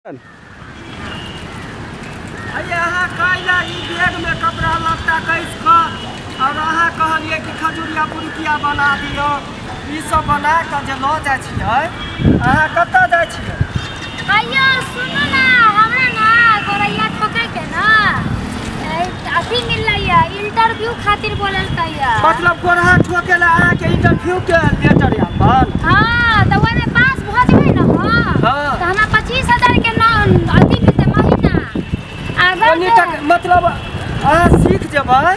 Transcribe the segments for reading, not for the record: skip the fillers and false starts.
यहाँ बैग में कपड़ा लत्ता कैस और अहाँ कहलिए कि खजूरिया पुरुकिया बना दियो। ई सब बना के जे ल जाय छियै, अहाँ कतऽ जाय छियै? भैया सुनो ना, हमरा ना गोरैया ठोके के ना अथी मिललैया, इंटरव्यू खातिर बोलल कहिया। मतलब गोरहा ठोके ला अहाँ के इंटरव्यू के लेटर आबल? हां, त ओइ में पास भ जेबै ना हां, त हमरा 25,000 के ना अथी मिलते महीना। अगर मतलब अहाँ सीख जेबै,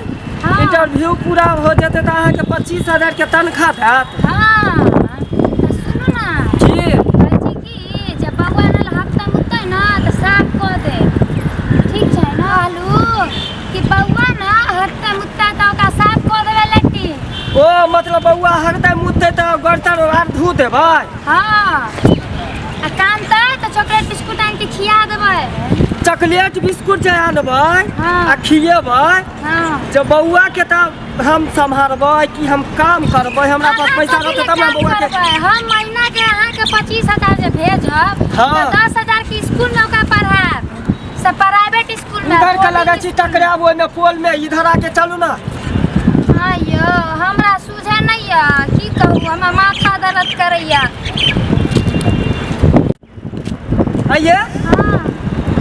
इंटरव्यू पूरा हो जेतै त अहाँ के 25,000 के तनखा देत। हां, सुनो ना की की जब बउआ नल हफ्ता मुतै ना त साफ क दे, ठीक छै ना? आलू कि बउआ ना हफ्ता मुतै त ओका साफ क देबे लेटी। ओ मतलब बउआ हरदे मुतै त बर्तन आर धो देबै? हां, आ कानतै त चॉकलेट बिस्कुट आन के खिया देबै। चॉकलेट बिस्कुट जे आनबै हाँ। आ खिएबै, हां, जब बउआ के त हम संभालबै कि हम काम करबै? हमरा पास पैसा रहतै तब ना बउआ के। हम महीना के अहाँ के 25,000 जे भेजब हाँ। त 10,000 के स्कूल में ओका पढ़ाएब, सब प्राइवेट स्कूल में। उधर के लगे छी टकराब ओइ में पोल में, इधर आके चलू ना। अयो हमरा सुझे नहीं या, की कहू, हमरा माथा दर्द करैया। आइए हां,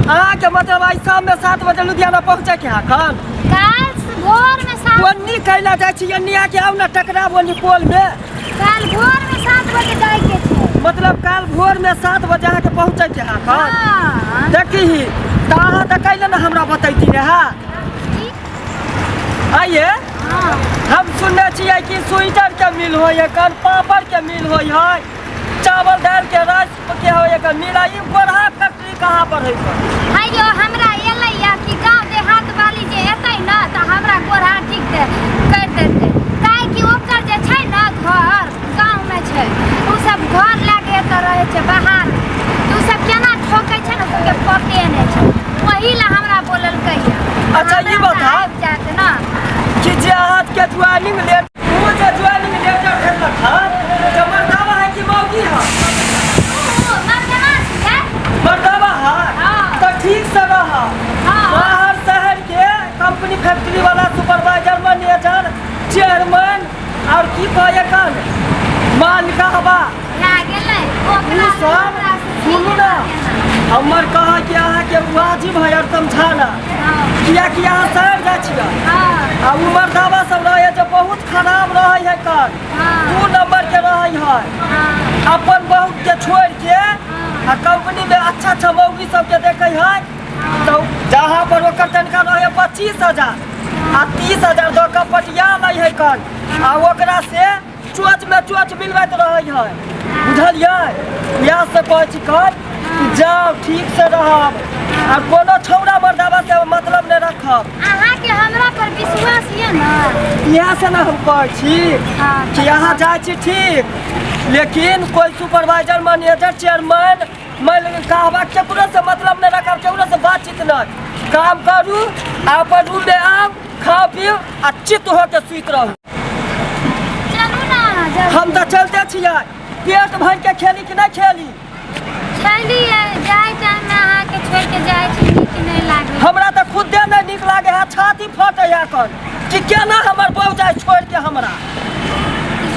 अहाँ के मतलब आई शाम में 7 बजे लुधियाना पहुँचे के हाखन? काल भोर में 7 ओन्नी कैला जाय छी, एन्नी आके आउ ना टकराब ओन्नी पोल में। काल भोर में 7 बजे जाए के छै। मतलब काल भोर में 7 बजे अहाँ के पहुँचे के हाखन? हां, देखी त अहाँ त कैले ना हमरा बतैती रहा। आइए हां, हम सुनने छियै कि स्वेटर के मिल होय है, कन पापड़ के मिल होय है, चावल दाल के राइस के होय है मिल। ई गोरहा फैक्ट्री कहाँ पर है? अयो हमरा एलैया कि गांव देहात वाली जे एतै ना त हमरा गोरहा ठीक कर देतै, काहे कि ओकर जे छै ना घर गांव में छै, उ सब घर लागे त रहे छै बाहर, उ सब केना ठोकै छै ना के पते नै छै, वही ला हमरा बोलल कहिया। अच्छा ई बता जात ना कि जे अहाँ के ज्वाइनिंग लेट वो जे ज्वाइनिंग लेटर भेजलक ह, जे मर्दावा है कि मौगी है? मर्दाना छै। मर्दावा है हाँ। त ठीक से रह। हाँ। बाहर शहर के कंपनी फैक्ट्री वाला सुपरवाइजर मैनेजर चेयरमैन और की कहे कन मालिका हवा लागेलै ई ओकरा सब सुनू ना। हमर कहा कि अहाँ के वाजिब है और समझाना, किया कि अहाँ शहर जाय छियै हां, आ उ मर्दावा सब रहे जो बहुत खराब रहे है कन, हाँ। 2 नंबर के रहे है, हां, अपन बहुत के छोड़ के आ कंपनी में अच्छा मौगी सब के देखे है। तो जहाँ पर ओकर तनखा रहे 25,000 आ 30,000 दो के पटिया लै है कन, आ ओकरा से चोच में चोच मिलबैत रहे है, बुझलियै? यहाँ से कहै छी कन कि जाओ ठीक से रहब आ कोनो छौड़ा मर्दावा से मतलब नहीं रखब। अहाँ के हमरा पर विश्वास ये ना? यहाँ से ना हम कहै छी हाँ, कि यहाँ जाय छी ठीक, लेकिन कोई सुपरवाइजर मैनेजर चेयरमैन कहबा केकरो से मतलब नहीं रखब, केकरो से बातचीत नहीं, काम करू अपन रूम में आओ, खाओ पियो आ चित्त होके सुइत रहू। चलू ना जल्दी। हम तो चलते छियै, पेट भर के खेली कि नहीं खेली? चलिए जाए टाइम में अहाँ के छोड़ के जाए छी नीक नहीं लागे। हमरा तो खुदे नहीं नीक लागे है, छाती फटे है कन कि केना हमर बहू जाए छोड़ के हमरा।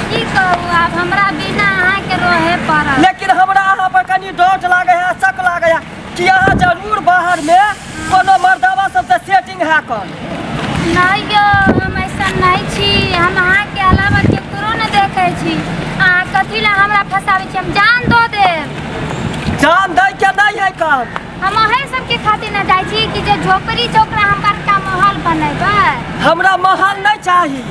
की कहू, अब हमरा बिना अहाँ के रहे पड़ल। लेकिन हमरा अहाँ पर कनी डाउट लागे है, शक लागे है कि अहाँ जरूर बाहर में कोनो मर्दावा सबसे सेटिंग है कन। नहीं यो, हम ऐसा नहीं छी, हम अहाँ के अलावा केकरो न देखे छी। अहाँ कथी ला हमरा फसाबै छी? हम जान दो देब। जान दे के नहीं है कन। हम अहे सबके खातिर न जाय छी कि जे झोपड़ी चौकरा हम बड़का महल बनेबै। हमरा महल नहीं चाहिए,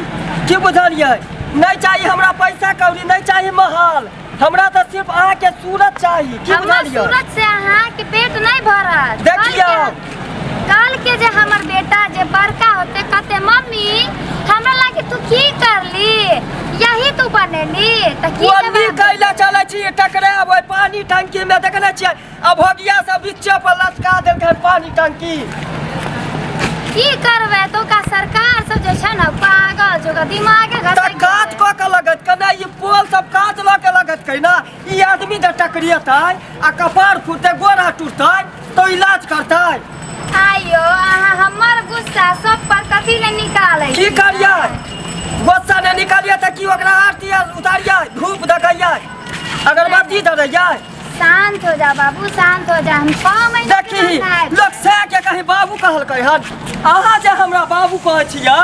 की बुझलिए? नहीं चाहिए हमरा पैसा कौड़ी, नहीं चाहिए महल, हमरा तो सिर्फ अहाँ के सूरत चाहिए, की हमरा बुझलिए? सूरत से अहाँ के पेट नहीं भरत। देखियो कल के जे हमर बेटा जे बड़का होते कहते मम्मी हमरा लागे तू की करली, यही तू बनेली, त की ओन्नी कैला चले छी टकराब ओइ पानी टंकी में, देखने छियै अभोगिया सब बीचे पर लटका देलकै पानी टंकी। की करबै तो का सरकार सब जे छै ना पागल जो का दिमागे त काज क के लगत कना ई पोल सब काज ल के लगत कहिना ई आदमी द टकरियतै आ कपार फुटतै गोरा टूटतै तो इलाज करतै। आयो अहाँ हमर गुस्सा सब पर कथी ले निकालै की करियै गुस्सा ने निकालिए त की ओकरा आरती उतारियै धूप देखैयै अगरबत्ती धरैयै। शांत हो जा बाबू शांत हो जा हम पामै देखी लोग से के कहीं बाबू कहलकै हन अहाँ जे हमरा बाबू कहै छियै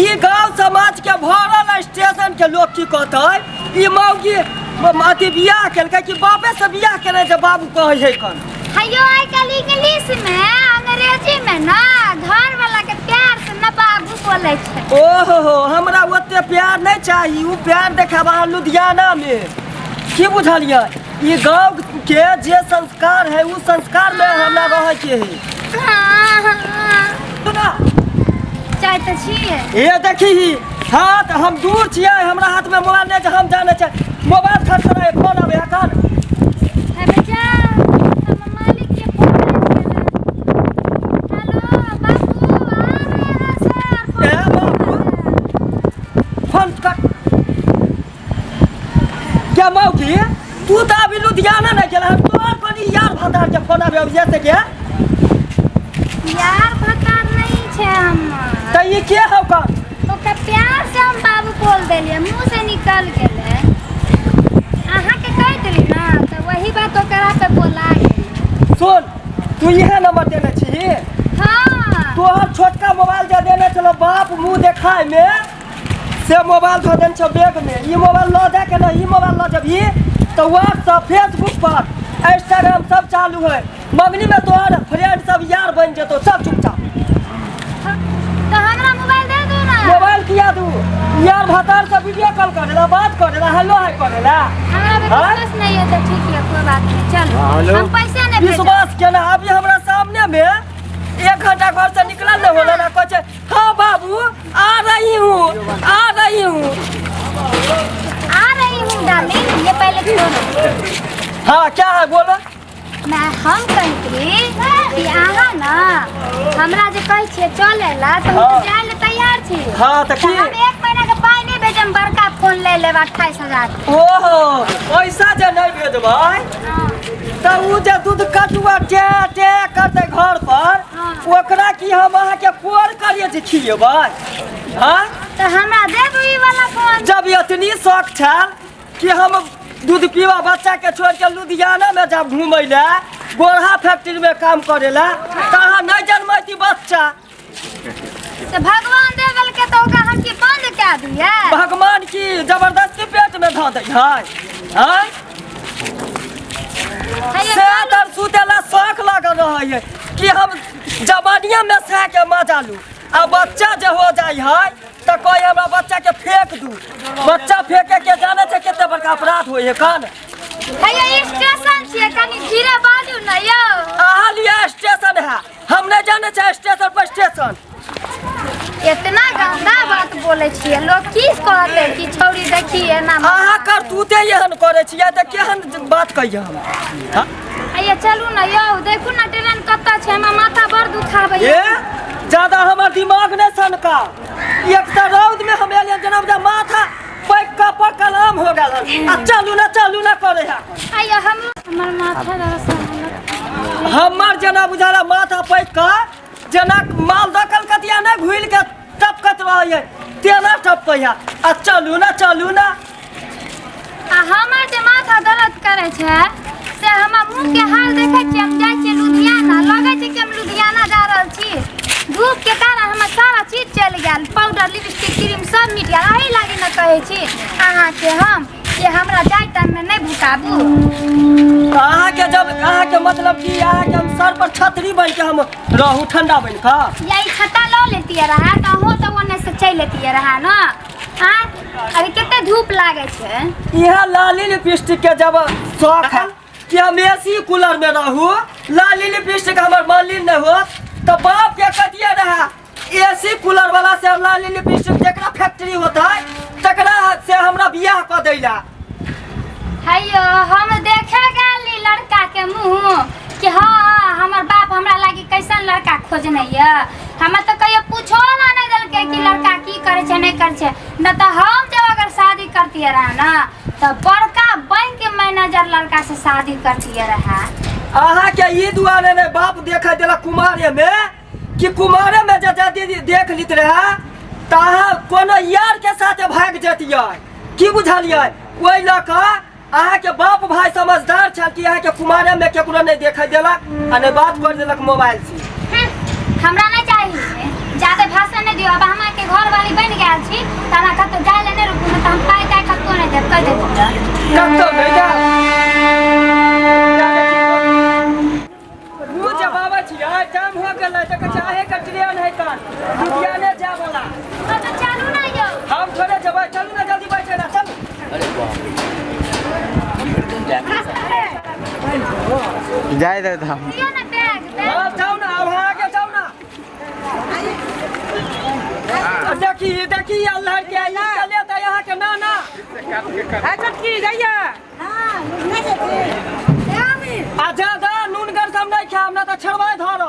ई गांव समाज के भरल स्टेशन के लोग की कहतै ई मौगी अथी बियाह केलकै कि बापे से बियाह केने जे बाबू कहै है कन। हयो आइ काल इंग्लिश में अंग्रेजी में ना घर वाला के प्यार से ना बाबू बोलै छै। ओहो हमरा ओते प्यार नहीं चाहिए उ प्यार देखाबा लुधियाना में की बुझलियै ई गांव के जे संस्कार है उ संस्कार में हमरा रहे के है। सुना चाय त छिए ए देखी हाथ हम दूर छियै हमरा हाथ में मोबाइल नहीं हम जाने छै मोबाइल खर्च करे फोन आवे अखन अरे जा हम मालिक के फोन हेलो बाबू आ रहे हैं सर फोन कर क्या मौकी तू तो अभी लुधियाना नहीं गेला हम तोर कोनी यार भतार के फोन आवे जैसे के यार भतार नहीं छै हम त ई के हौ का ओके प्यार से हम बाबू बोल देलिए मुंह से निकल गेले अहाँ के कह देली ना तो वही बात ओकरा पे बोला गेल। सुन तू इहे नंबर देने छी हां तोहर छोटका मोबाइल जे देने चलो बाप मुंह देखाय में से मोबाइल धो देन छ बैग में ई मोबाइल ल जा के ना ई मोबाइल ल जबही तो व्हाट्सएप फेसबुक पर इंस्टाग्राम सब चालू है मंगनी में तोहर फ्रेंड सब यार बन जेतो सब चुपचाप। तो हमरा मोबाइल दे दो ना मोबाइल किया दू यार भतार से वीडियो कॉल करेला बात करेला हेलो हाय करेला हमरा पे विश्वास नहीं है तो ठीक है कोई बात नहीं चलो हम पैसा नहीं भेज विश्वास केना अभी हमरा सामने में 1 घंटा घर से निकलल नहीं होला ना कहै हाँ बाबू आ रही हूँ आ रही हूँ डार्लिंग ये पहले छोड़ो। हाँ क्या है बोलो मैं हम कहती कि अहाँ ना हमरा जे कहै छियै चलेला तो हम तो जाय ले तैयार छी। हाँ तो तो की हम 1 महीना के पाई नहीं भेजम बड़का फोन ले लेब 28,000। ओहो पैसा जे नहीं भेजबै तो उ जे दूध कटुआ टे टे करते घर पर ओकरा की हम अहाँ के कोर करिए जे खिएबै हाँ तो हमरा दे दू ई वाला फोन। जब इतनी शौक छल कि हम दूध पीवा बच्चा के छोड़ के लुधियाना में जब घूमे ला गोरहा फैक्ट्री में काम करे ला कहाँ नहीं जन्मती बच्चा तो भगवान देवल के तो ओकरा हम की बंद कह दिए भगवान की जबरदस्ती पेट में धो दे है से तर सुतेला शौक लगल रहे है कि हम जवानिया में से के मजा लू आ बच्चा जे हो जाए है तो कोई हमरा बच्चा के फेंक दू बच्चा फेंके के जाने से कितने बड़का अपराध होई है कान ये स्टेशन छिए कनी धीरे बाजू न यो अहाँ लिए स्टेशन है हम नहीं जाने चाहे स्टेशन पर स्टेशन इतना गंदा बात बोले छिए लोग किस कहते कि छौरी देखिए ना अहाँ कर तूते एहन करे छियै त केहन बात कहिए हम हाँ? ये चलू न यो देखू न ट्रेन कत्ता छै हमर माथा बड़ दुखाबै ये ज्यादा हमर दिमाग नहीं सनका एक तो रौद में हम एलियन जनाब जा माथा पैका पकलाम हो गेल आ चलू ना करे है आइए हमर माथा दर्द हमर जना बुझाला माथा पैका जना माल दकल कतिया ना घुइल के टपकत रहे तेना टपकै है आ चलू ना आ हमर जे माथा दर्द करे छै से हमर मुंह के हाल देखे छी हम जाय छी लुधियाना लगे छै कि हम लुधियाना जा रहल छी धूप के कारण हमर सारा चीज चल गेल पाउडर लिपस्टिक क्रीम सब मिट गेल एही लागी न कहै छी अहाँ के हम कि हमरा जाय टाइम में नहीं भुकाबू अहाँ के जब अहाँ के मतलब कि अहाँ के हम सर पर छतरी बन के हम रहू ठंडा बन का यही छत्ता लो लेती रहा तो हो तो ओने से चल लेती रहा ना हां अभी कितने धूप लागे छै यह लाली लिपस्टिक के जब शौक है कि हम एसी कूलर में रहू लाली लिपस्टिक हमर मालिन नहीं हो तो बाप के कतिया रहा एसी कूलर वाला से लाली लिपस्टिक जेकरा फैक्ट्री होता है तकरा से हमरा बियाह क दैला हेयो हम देखे गेली लड़का के मुंह कि हाँ हमर बाप हमरा लागी कैसन लड़का खोजने ये हमें तो कहियो पूछो ना नहीं दल के कि लड़का की करे छे नहीं करे छे न तो हम जब अगर शादी करती रहा ना तो बड़का बैंक के मैनेजर लड़का से शादी करती रहा। अहाँ के ई दुआरे ने बाप देखा दिला कुमारे में कि कुमारे में जे दीदी देख लीत रहे तहाँ कोनो यार के साथ भाग जतियै की बुझलियै ओइ ल क अहाँ के बाप भाई समझदार छल कि अहाँ के कुमारे में केकरो नहीं देखे देलक आ नहीं बात कर देलक मोबाइल से। हमरा नहीं चाहिए ज्यादा भाषण नहीं दियो। अब हम के घर वाली बन गेल छी त हमरा कतो जाय ले नहीं रुकू त हम पाई ताई कतो नहीं देब कह दे कतो नहीं जा वो जब आवे छी टाइम हो गेलै त चाहे के ट्रेन है कान लुधियाने जा वाला तो चलू ना यो हम थोड़े जबै चलू ना जल्दी बैठे ना चल। अरे वाह जाए दे हम दियो ना बैग जाओ ना अब आगे जाओ ना। देखी अल्लाह के ले त यहाँ के ना ना छोटकी जाइया हां नहीं जेते आ जा नून गर सब नहीं खाम ना त छड़वाई धर